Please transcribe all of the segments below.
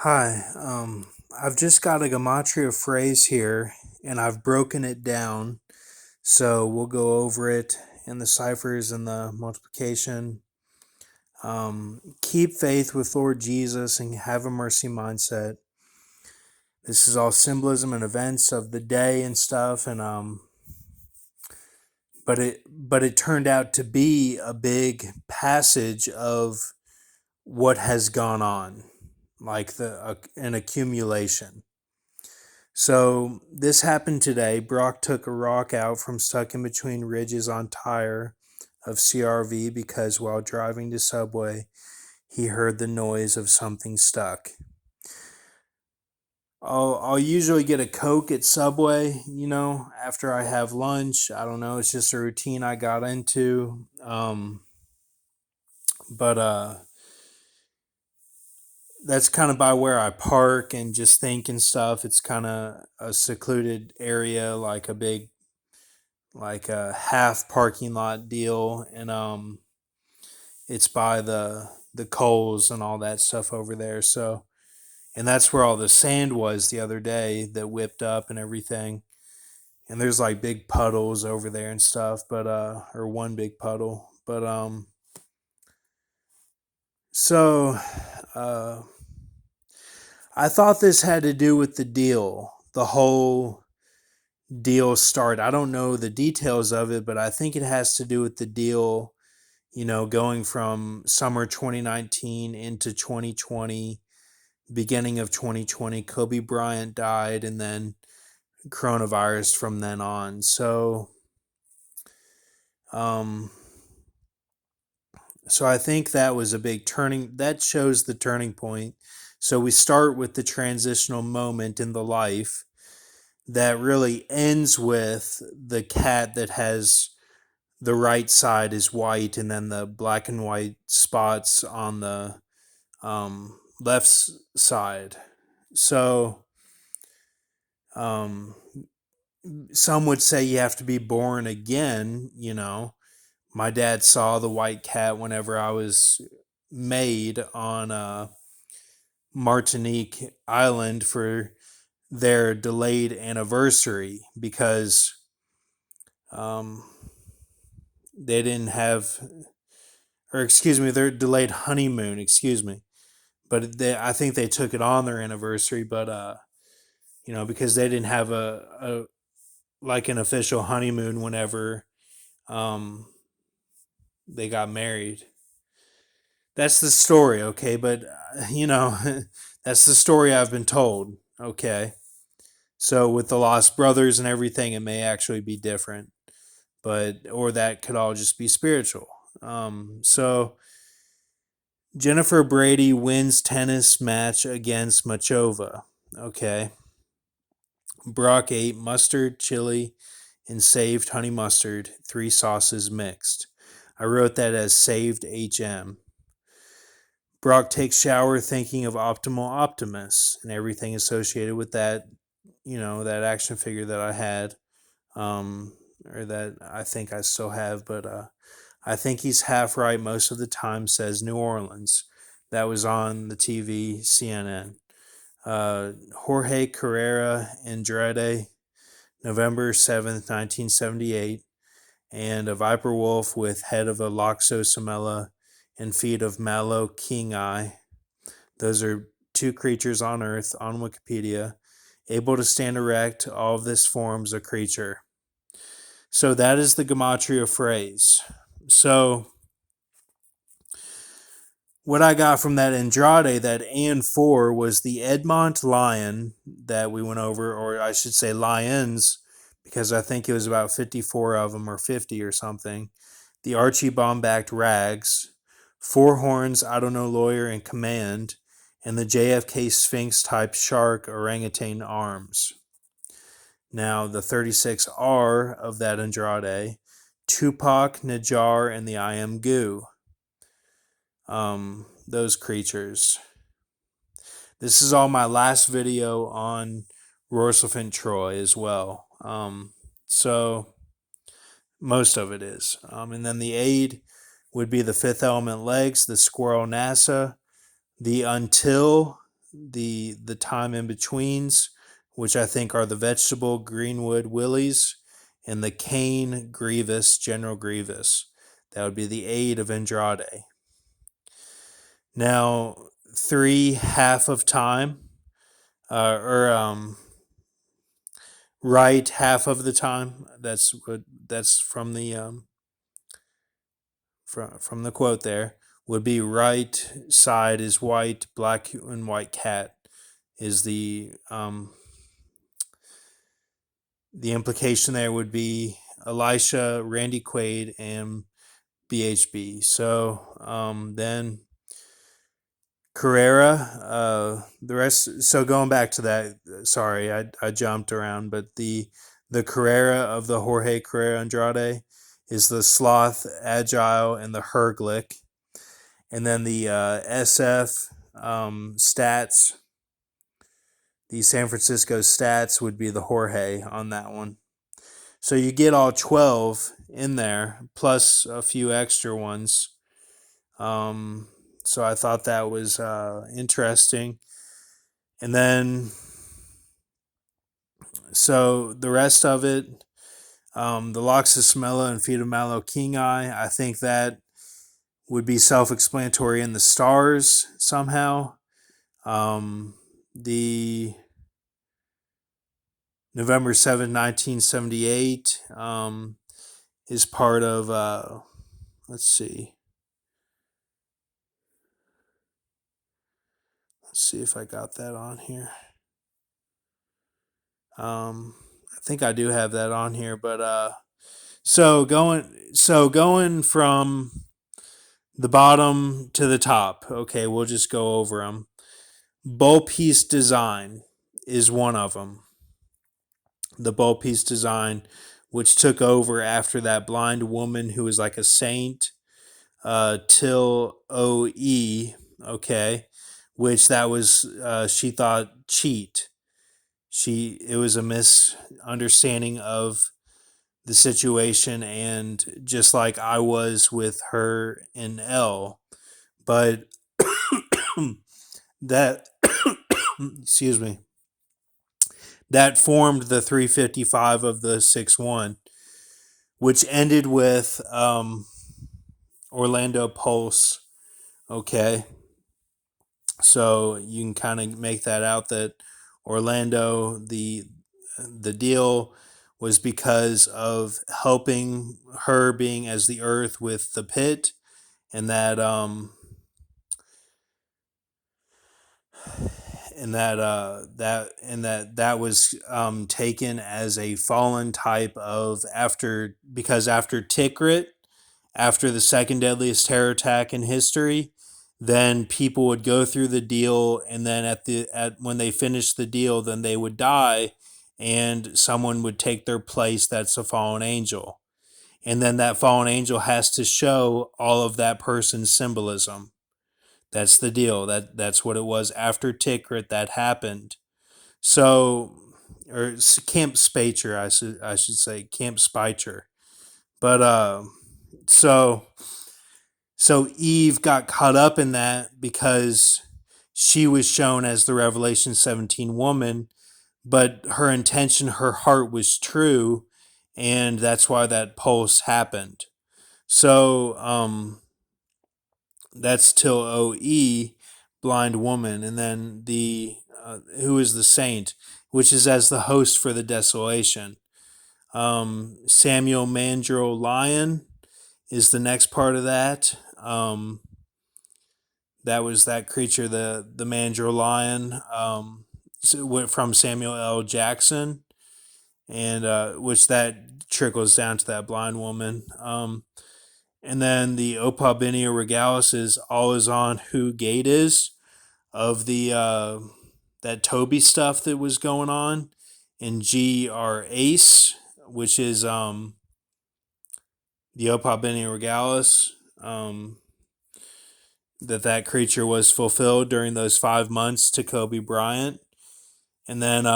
Hi, I've just got a gematria phrase here and I've broken it down. So we'll go over it in the ciphers and the multiplication. Keep faith with Lord Jesus and have a mercy mindset. This is all symbolism and events of the day and stuff, and but it turned out to be a big passage of what has gone on, like an accumulation. So this happened today. Brock took a rock out from stuck in between ridges on tire of CRV because while driving to Subway, he heard the noise of something stuck. I'll usually get a Coke at Subway, after I have lunch. I don't know, it's just a routine I got into. But that's kind of by where I park and just think and stuff. It's kind of a secluded area, like a half parking lot deal, and it's by the Coles and all that stuff over there. So, and that's where all the sand was the other day that whipped up and everything. And there's like big puddles over there and stuff, but or one big puddle. But so uh I thought this had to do with the deal. The whole deal start. I don't know the details of it, but I think it has to do with the deal, going from summer 2019 into 2020, beginning of 2020. Kobe Bryant died, and then coronavirus from then on. Um, so I think that was a big turning, that shows the turning point. So we start with the transitional moment in the life that really ends with the cat that has the right side is white and then the black and white spots on the left side. So um, some would say you have to be born again. My dad saw the white cat whenever I was made on Martinique Island for their delayed anniversary because um, they didn't have, or excuse me, their delayed honeymoon, excuse me. But I think they took it on their anniversary, but because they didn't have a like an official honeymoon whenever um, they got married. That's the story, okay? But that's the story I've been told, okay? So with the Lost Brothers and everything, it may actually be different, but or that could all just be spiritual. So Jennifer Brady wins tennis match against Muchova. Okay. Brock ate mustard, chili, and saved honey mustard, 3 sauces mixed. I wrote that as saved HM. Brock takes shower thinking of optimal Optimus and everything associated with that, that action figure that I had, or that I think I still have, but I think he's half right most of the time, says New Orleans. That was on the TV, CNN. Jorge Carrera Andrade, November 7th, 1978, and a viper wolf with head of a Loxosomella and feet of Mallow king eye. Those are 2 creatures on Earth on Wikipedia. Able to stand erect, all of this forms a creature. So that is the gematria phrase. So what I got from that Andrade, that and 4, was the Edmont lion that we went over, or I should say lions, because I think it was about 54 of them or 50 or something. The Archie Bombacked Rags, Four Horns, I don't know, Lawyer, and Command, and the JFK Sphinx type shark orangutan arms. Now, the 36R of that Andrade, Tupac, Najar, and the I Am Goo. Those creatures. This is all my last video on Rorsefant Troy as well. So most of it is. And then the aid would be the Fifth Element legs, the Squirrel NASA, the Until, the time in betweens, which I think are the vegetable Greenwood Willies and the cane Grievous, General Grievous. That would be the aid of Andrade. Now, three half of time, or right half of the time. That's from the from the quote there. Would be right side is white, black and white cat is the implication there would be Elisha, Randy Quaid, and BHB. So then Carrera, the rest. So going back to that, sorry, I jumped around, but the Carrera of the Jorge Carrera Andrade is the Sloth, Agile, and the Herglick, and then the SF stats. The San Francisco stats would be the Jorge on that one. So you get all 12 in there, plus a few extra ones. So I thought that was interesting. And then, so the rest of it, the Loxosomella and Fetamalo King Eye, I think that would be self explanatory in the stars somehow. The November 7th, 1978 is part of, let's see. Let's see if I got that on here. I think I do have that on here, but so going from the bottom to the top. Okay, we'll just go over them. Bowl piece design is one of them. The bowl piece design, which took over after that blind woman who was like a saint, till OE. Okay, which that was she thought cheat. It was a misunderstanding of the situation, and just like I was with her in L, but that excuse me, that formed the 355 of the 6-1, which ended with Orlando Pulse. Okay, so you can kind of make that out that Orlando, the deal was because of helping her being as the Earth with the pit, and that was taken as a fallen type of after, because after Tikrit, after the second deadliest terror attack in history, then people would go through the deal, and then at when they finished the deal, then they would die, and someone would take their place. That's a fallen angel, and then that fallen angel has to show all of that person's symbolism. That's the deal. That's what it was after Tikrit that happened. So, or Camp Spacher, I should say Camp Spicher. But so so Eve got caught up in that because she was shown as the Revelation 17 woman, but her intention, her heart was true, and that's why that pulse happened. So that's till OE, blind woman, and then the who is the saint, which is as the host for the desolation. Samuel Mandrill Lion is the next part of that. That was that creature, the Mandrill Lion, from Samuel L. Jackson, and which that trickles down to that blind woman. And then the Opa Benia Regalis is all is on who Gate is, of the that Toby stuff that was going on, and GR Ace, which is the Opa Benia Regalis, that creature was fulfilled during those 5 months to Kobe Bryant. And then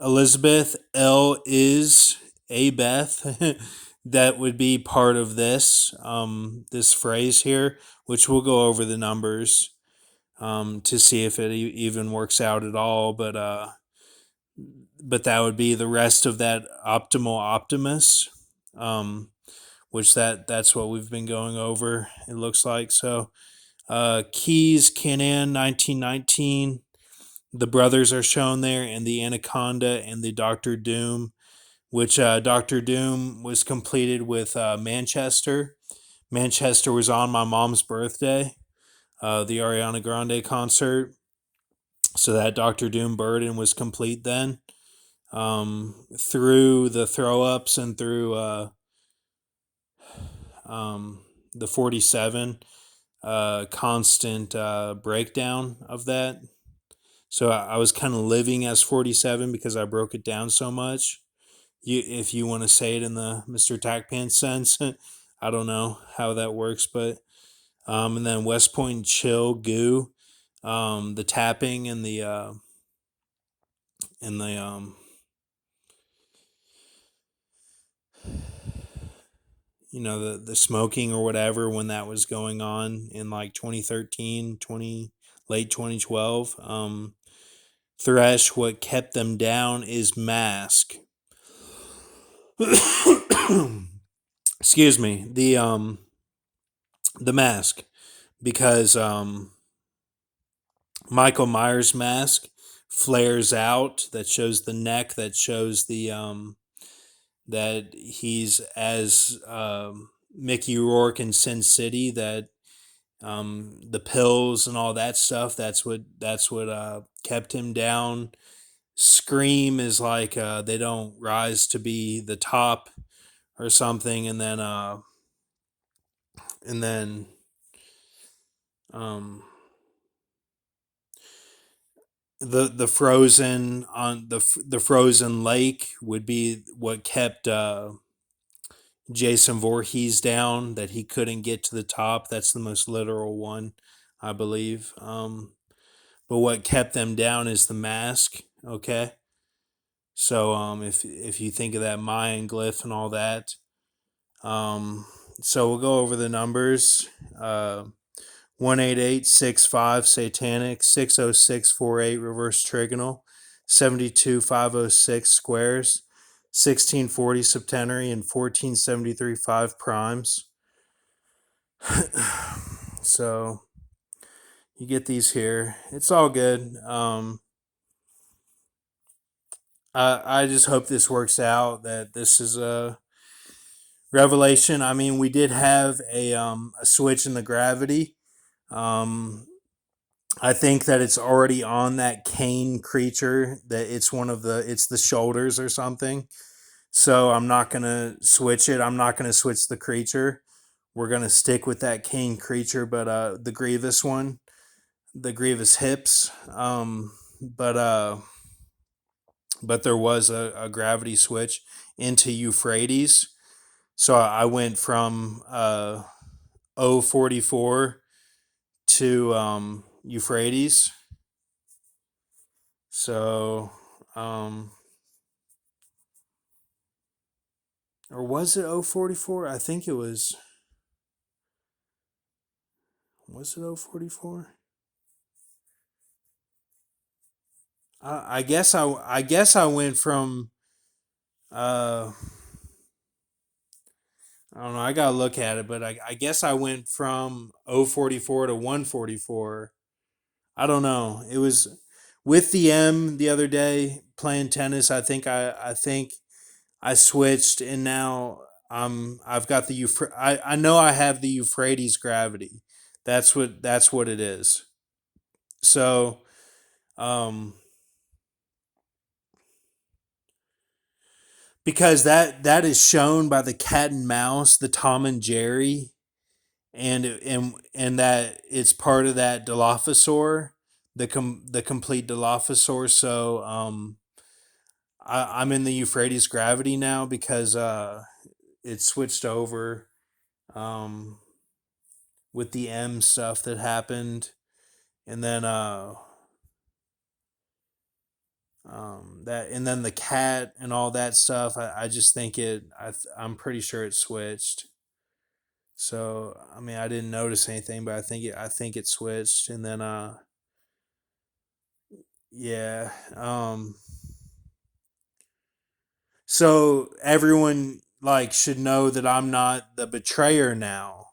Elizabeth L is a Beth. That would be part of this phrase here, which we'll go over the numbers. to see if it even works out at all. But that would be the rest of that optimal Optimus, um, which that's what we've been going over. It looks like so. Keys, Canan, 1919. The brothers are shown there, and the Anaconda and the Doctor Doom, which Doctor Doom was completed with Manchester. Manchester was on my mom's birthday, the Ariana Grande concert. So that Doctor Doom burden was complete then. Through the throw ups and through um, the 47, constant breakdown of that. So I was kind of living as 47 because I broke it down so much. If you want to say it in the Mr. Tackpan sense, I don't know how that works, but and then West Point Chill Goo, the tapping and the the smoking or whatever when that was going on in like 2013, late 2012. Thresh, what kept them down is mask. Excuse me, the mask, because Michael Myers mask flares out, that shows the neck, that shows the that he's as Mickey Rourke in Sin City, that the pills and all that stuff, that's what kept him down. Scream is like they don't rise to be the top or something, and then um the frozen on the frozen lake would be what kept Jason Voorhees down, that he couldn't get to the top. That's the most literal one, I believe. But what kept them down is the mask. Okay, so if you think of that Mayan glyph and all that, um, so we'll go over the numbers. 18865 satanic, 60648 reverse trigonal, 72506 squares, 1640 septenary, and 1473 5 primes. So you get these here. It's all good. I just hope this works out. That this is a revelation. I mean, we did have a switch in the gravity. Um, I think that it's already on that cane creature. That it's the shoulders or something. So I'm not gonna switch it. I'm not gonna switch the creature. We're gonna stick with that cane creature, but the Grievous one, the Grievous hips. But but there was a gravity switch into Euphrates. So I went from 044 to Euphrates. So, or was it 044? I think it was it 044? I guess I went from uh I don't know, I gotta look at it, but I guess I went from 044 to 144. I don't know. It was with the M the other day playing tennis. I think I switched, and now I've got the I know I have the Euphrates gravity. That's what it is. So um because that is shown by the cat and mouse, the Tom and Jerry, and that it's part of that Dilophosaur, the complete Dilophosaur. So I'm in the Euphrates gravity now because it switched over um, with the M stuff that happened, and then the cat and all that stuff. I just think I'm pretty sure it switched. So I mean, I didn't notice anything, but I think it switched, and then yeah. So everyone like should know that I'm not the betrayer now.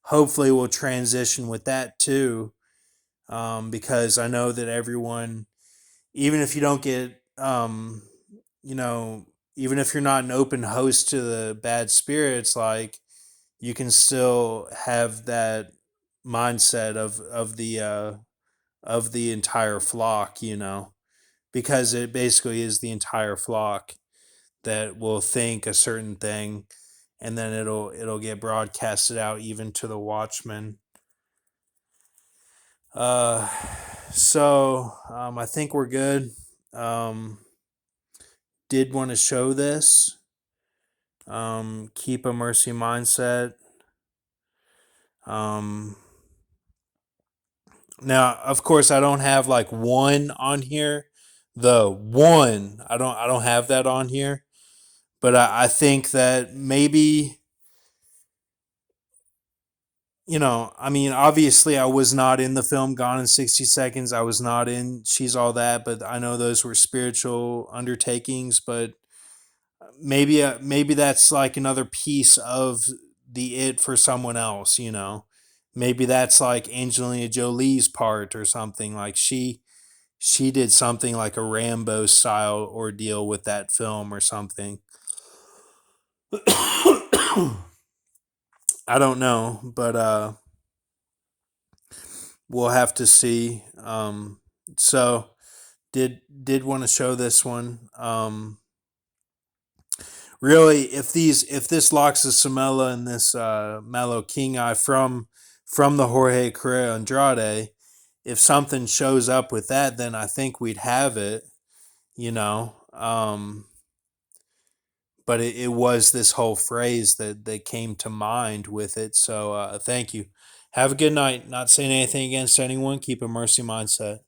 Hopefully we'll transition with that too, because I know that everyone, even if you don't get, you know, even if you're not an open host to the bad spirits, like you can still have that mindset of the entire flock, because it basically is the entire flock that will think a certain thing, and then it'll get broadcasted out even to the watchmen. Uh, I think we're good. Um, did want to show this. Keep a mercy mindset. Um, Now, of course, I don't have like one on here. The one I don't have that on here, but I think that maybe, I mean, obviously, I was not in the film Gone in 60 Seconds. I was not in She's All That, but I know those were spiritual undertakings. But maybe that's like another piece of the It for someone else. Maybe that's like Angelina Jolie's part or something. Like she did something like a Rambo style ordeal with that film or something. I don't know, but we'll have to see. So did want to show this one. Really, if this Loxosomella and this Mallow King Eye from the Jorge Correa Andrade, if something shows up with that, then I think we'd have it. You know, but it was this whole phrase that came to mind with it. So thank you. Have a good night. Not saying anything against anyone. Keep a mercy mindset.